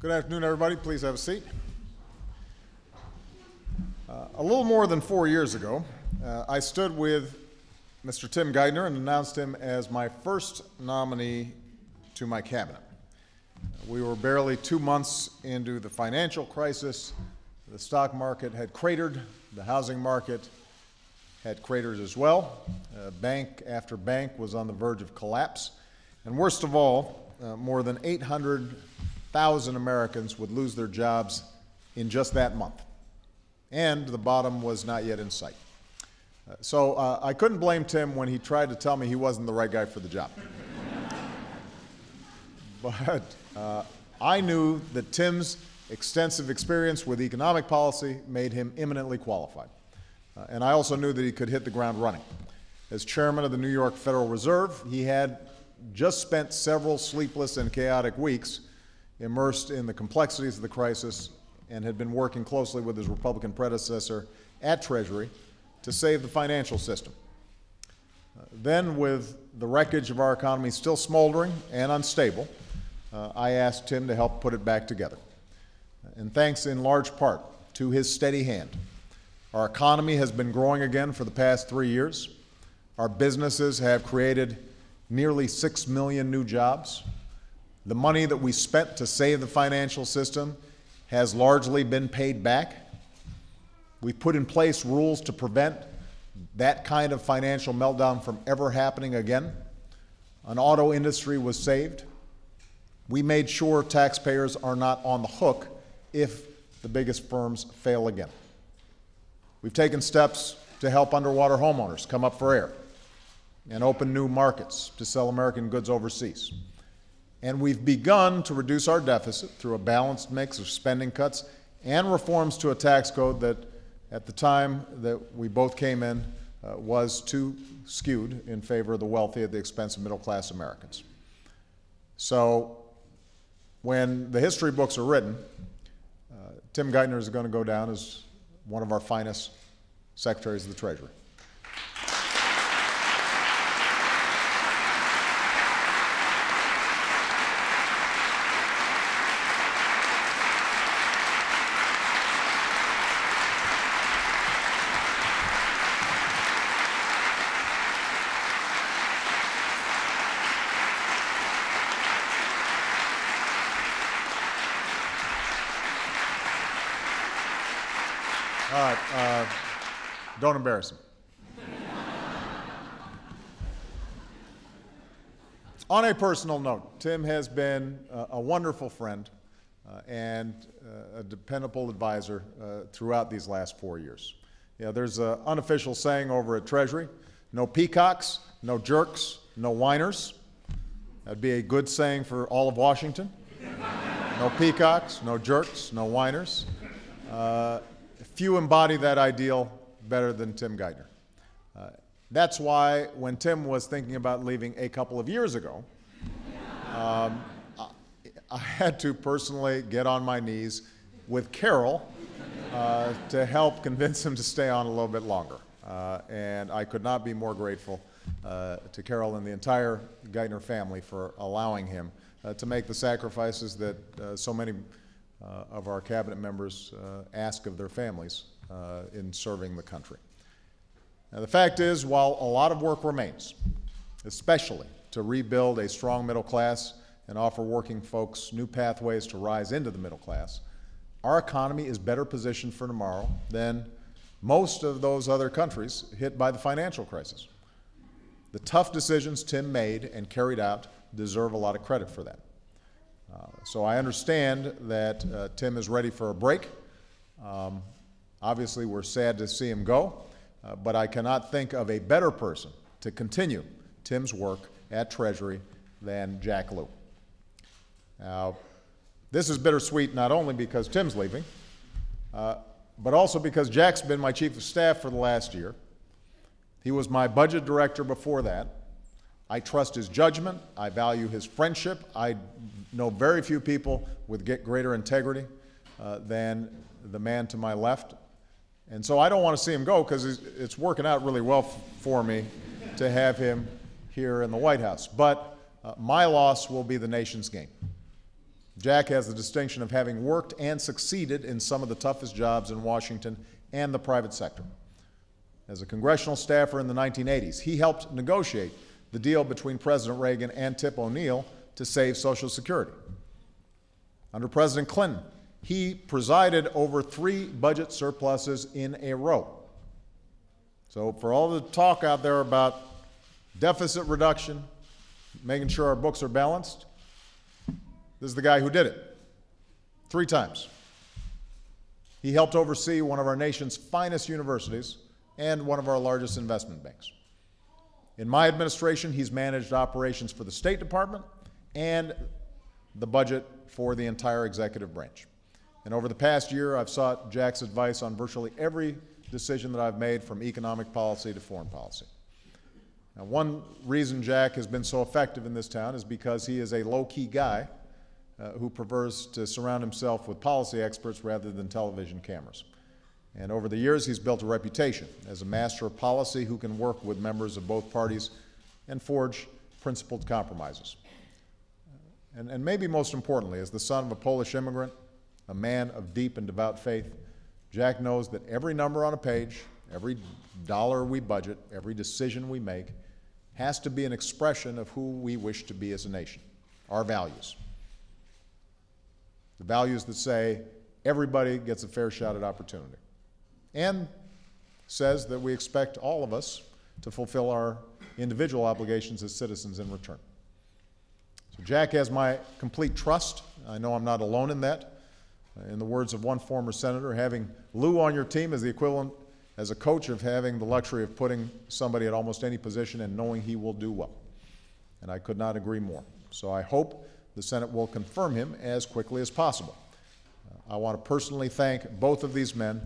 Good afternoon, everybody. Please have a seat. A little more than 4 years ago, I stood with Mr. Tim Geithner and announced him as my first nominee to my cabinet. We were barely 2 months into the financial crisis. The stock market had cratered. The housing market had cratered as well. Bank after bank was on the verge of collapse. And worst of all, more than 800,000 Americans would lose their jobs in just that month. And the bottom was not yet in sight. So I couldn't blame Tim when he tried to tell me he wasn't the right guy for the job. But I knew that Tim's extensive experience with economic policy made him eminently qualified. And I also knew that he could hit the ground running. As chairman of the New York Federal Reserve, he had just spent several sleepless and chaotic weeks immersed in the complexities of the crisis and had been working closely with his Republican predecessor at Treasury to save the financial system. Then, with the wreckage of our economy still smoldering and unstable, I asked Tim to help put it back together. And thanks in large part to his steady hand, our economy has been growing again for the past 3 years. Our businesses have created nearly 6 million new jobs. The money that we spent to save the financial system has largely been paid back. We put in place rules to prevent that kind of financial meltdown from ever happening again. An auto industry was saved. We made sure taxpayers are not on the hook if the biggest firms fail again. We've taken steps to help underwater homeowners come up for air and open new markets to sell American goods overseas. And we've begun to reduce our deficit through a balanced mix of spending cuts and reforms to a tax code that, at the time that we both came in, was too skewed in favor of the wealthy at the expense of middle-class Americans. So when the history books are written, Tim Geithner is going to go down as one of our finest secretaries of the Treasury. All right, don't embarrass him. On a personal note, Tim has been a wonderful friend and a dependable advisor throughout these last 4 years. Yeah, there's an unofficial saying over at Treasury: no peacocks, no jerks, no whiners. That'd be a good saying for all of Washington. No peacocks, no jerks, no whiners. Few embody that ideal better than Tim Geithner. That's why when Tim was thinking about leaving a couple of years ago, I had to personally get on my knees with Carol to help convince him to stay on a little bit longer. And I could not be more grateful to Carol and the entire Geithner family for allowing him to make the sacrifices that so many of our cabinet members ask of their families in serving the country. Now, the fact is, while a lot of work remains, especially to rebuild a strong middle class and offer working folks new pathways to rise into the middle class, our economy is better positioned for tomorrow than most of those other countries hit by the financial crisis. The tough decisions Tim made and carried out deserve a lot of credit for that. So I understand that Tim is ready for a break. Obviously, we're sad to see him go, but I cannot think of a better person to continue Tim's work at Treasury than Jack Lew. Now, this is bittersweet not only because Tim's leaving, but also because Jack's been my chief of staff for the last year. He was my budget director before that. I trust his judgment. I value his friendship. I know very few people with greater integrity than the man to my left. And so I don't want to see him go because it's working out really well for me to have him here in the White House. But my loss will be the nation's gain. Jack has the distinction of having worked and succeeded in some of the toughest jobs in Washington and the private sector. As a congressional staffer in the 1980s, he helped negotiate the deal between President Reagan and Tip O'Neill to save Social Security. Under President Clinton, he presided over 3 budget surpluses in a row. So for all the talk out there about deficit reduction, making sure our books are balanced, this is the guy who did it 3 times. He helped oversee one of our nation's finest universities and one of our largest investment banks. In my administration, he's managed operations for the State Department and the budget for the entire executive branch. And over the past year, I've sought Jack's advice on virtually every decision that I've made, from economic policy to foreign policy. Now, one reason Jack has been so effective in this town is because he is a low-key guy who prefers to surround himself with policy experts rather than television cameras. And over the years, he's built a reputation as a master of policy who can work with members of both parties and forge principled compromises. And maybe most importantly, as the son of a Polish immigrant, a man of deep and devout faith, Jack knows that every number on a page, every dollar we budget, every decision we make has to be an expression of who we wish to be as a nation, our values. The values that say everybody gets a fair shot at opportunity, and says that we expect all of us to fulfill our individual obligations as citizens in return. So Jack has my complete trust. I know I'm not alone in that. In the words of one former senator, having Lou on your team is the equivalent as a coach of having the luxury of putting somebody at almost any position and knowing he will do well. And I could not agree more. So I hope the Senate will confirm him as quickly as possible. I want to personally thank both of these men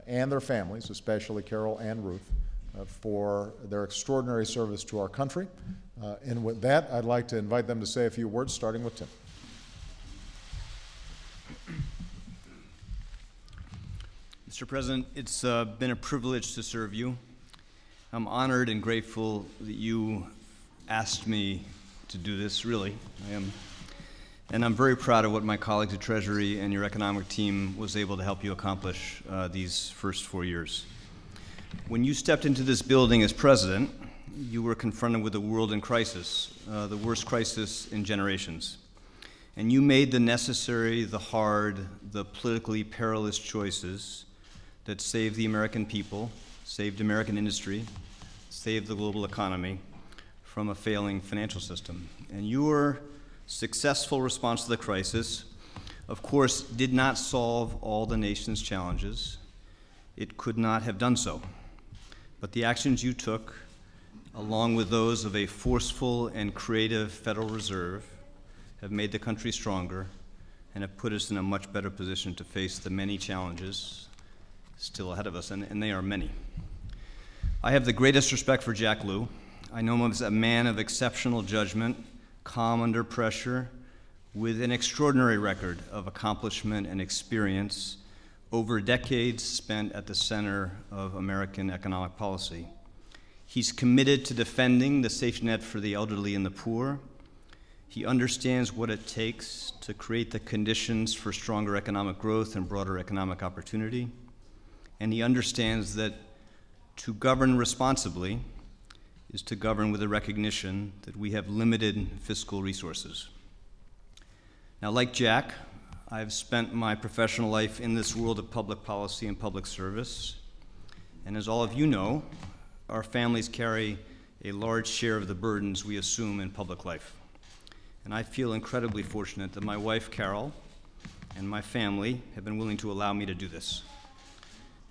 and their families, especially Carol and Ruth, for their extraordinary service to our country. And with that, I'd like to invite them to say a few words, starting with Tim. Mr. President, it's been a privilege to serve you. I'm honored and grateful that you asked me to do this, really. I am. And I'm very proud of what my colleagues at Treasury and your economic team was able to help you accomplish these first 4 years. When you stepped into this building as president, you were confronted with a world in crisis, the worst crisis in generations. And you made the necessary, the hard, the politically perilous choices that saved the American people, saved American industry, saved the global economy from a failing financial system. And your successful response to the crisis, of course, did not solve all the nation's challenges. It could not have done so. But the actions you took, along with those of a forceful and creative Federal Reserve, have made the country stronger and have put us in a much better position to face the many challenges still ahead of us, and they are many. I have the greatest respect for Jack Lew. I know him as a man of exceptional judgment, calm under pressure, with an extraordinary record of accomplishment and experience over decades spent at the center of American economic policy. He's committed to defending the safety net for the elderly and the poor. He understands what it takes to create the conditions for stronger economic growth and broader economic opportunity. And he understands that to govern responsibly is to govern with a recognition that we have limited fiscal resources. Now, like Jack, I've spent my professional life in this world of public policy and public service. And as all of you know, our families carry a large share of the burdens we assume in public life. And I feel incredibly fortunate that my wife, Carol, and my family have been willing to allow me to do this.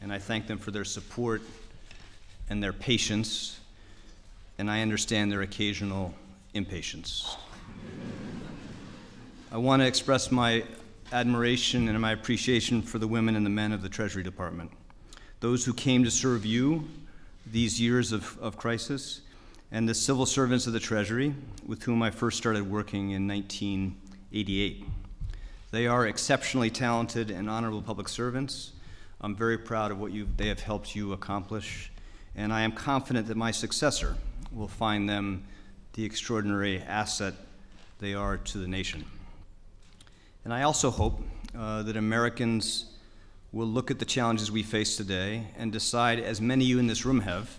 And I thank them for their support and their patience, and I understand their occasional impatience. I want to express my admiration and my appreciation for the women and the men of the Treasury Department, those who came to serve you these years of crisis, and the civil servants of the Treasury, with whom I first started working in 1988. They are exceptionally talented and honorable public servants. I'm very proud of what they have helped you accomplish, and I am confident that my successor will find them the extraordinary asset they are to the nation. And I also hope that Americans will look at the challenges we face today and decide, as many of you in this room have,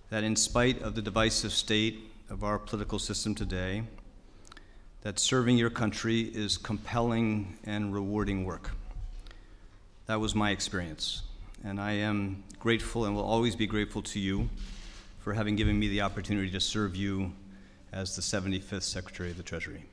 that in spite of the divisive state of our political system today, that serving your country is compelling and rewarding work. That was my experience, and I am grateful and will always be grateful to you for having given me the opportunity to serve you as the 75th Secretary of the Treasury.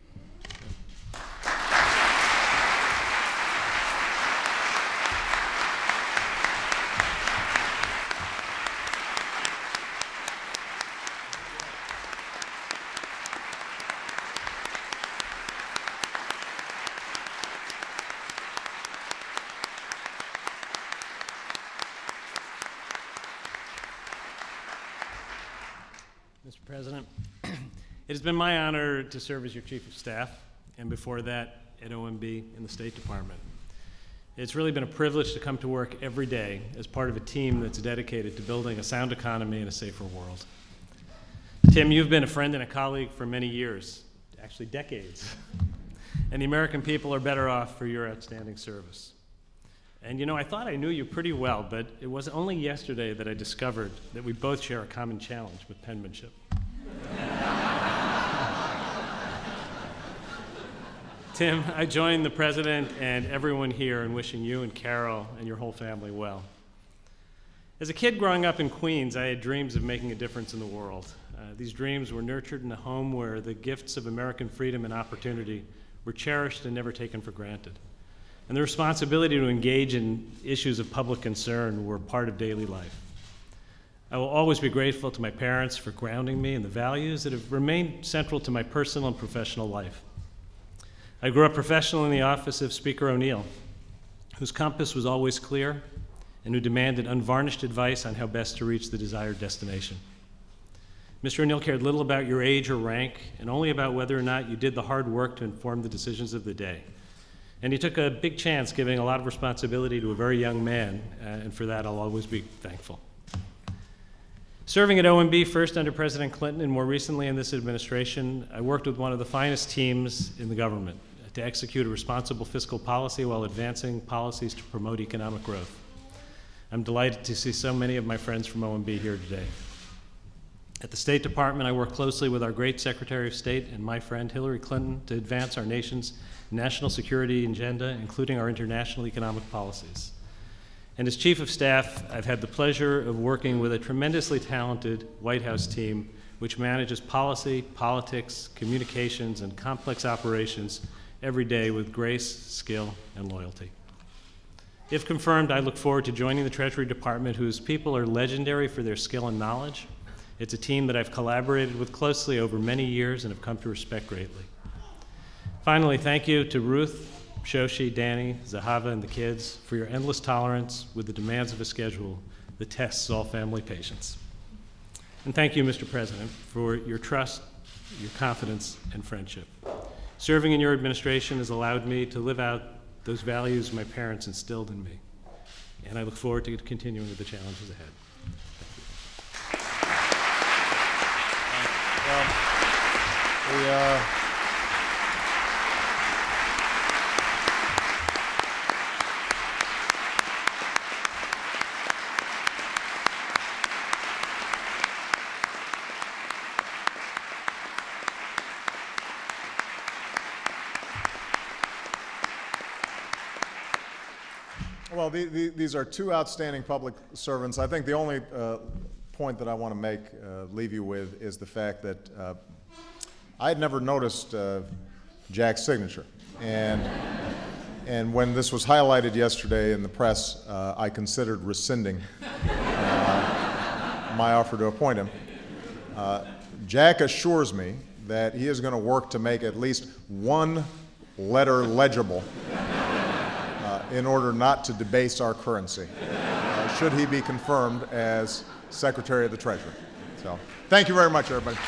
Mr. President, it has been my honor to serve as your Chief of Staff, and before that at OMB in the State Department. It's really been a privilege to come to work every day as part of a team that's dedicated to building a sound economy and a safer world. Tim, you've been a friend and a colleague for many years, actually decades, and the American people are better off for your outstanding service. And you know, I thought I knew you pretty well, but it was only yesterday that I discovered that we both share a common challenge with penmanship. Tim, I join the President and everyone here in wishing you and Carol and your whole family well. As a kid growing up in Queens, I had dreams of making a difference in the world. These dreams were nurtured in a home where the gifts of American freedom and opportunity were cherished and never taken for granted. And the responsibility to engage in issues of public concern were part of daily life. I will always be grateful to my parents for grounding me in the values that have remained central to my personal and professional life. I grew up professionally in the office of Speaker O'Neill, whose compass was always clear and who demanded unvarnished advice on how best to reach the desired destination. Mr. O'Neill cared little about your age or rank, and only about whether or not you did the hard work to inform the decisions of the day. And he took a big chance giving a lot of responsibility to a very young man, and for that I'll always be thankful. Serving at OMB, first under President Clinton and more recently in this administration, I worked with one of the finest teams in the government to execute a responsible fiscal policy while advancing policies to promote economic growth. I'm delighted to see so many of my friends from OMB here today. At the State Department, I work closely with our great Secretary of State and my friend Hillary Clinton to advance our nation's national security agenda, including our international economic policies. And as Chief of Staff, I've had the pleasure of working with a tremendously talented White House team which manages policy, politics, communications, and complex operations every day with grace, skill, and loyalty. If confirmed, I look forward to joining the Treasury Department, whose people are legendary for their skill and knowledge. It's a team that I've collaborated with closely over many years and have come to respect greatly. Finally, thank you to Ruth, Shoshi, Danny, Zahava, and the kids for your endless tolerance with the demands of a schedule that tests all family patience. And thank you, Mr. President, for your trust, your confidence, and friendship. Serving in your administration has allowed me to live out those values my parents instilled in me. And I look forward to continuing with the challenges ahead. Well, these are two outstanding public servants. I think the only point that I want to make, leave you with, is the fact that I had never noticed Jack's signature. And when this was highlighted yesterday in the press, I considered rescinding my offer to appoint him. Jack assures me that he is going to work to make at least one letter legible in order not to debase our currency, should he be confirmed as Secretary of the Treasury. So, thank you very much, everybody.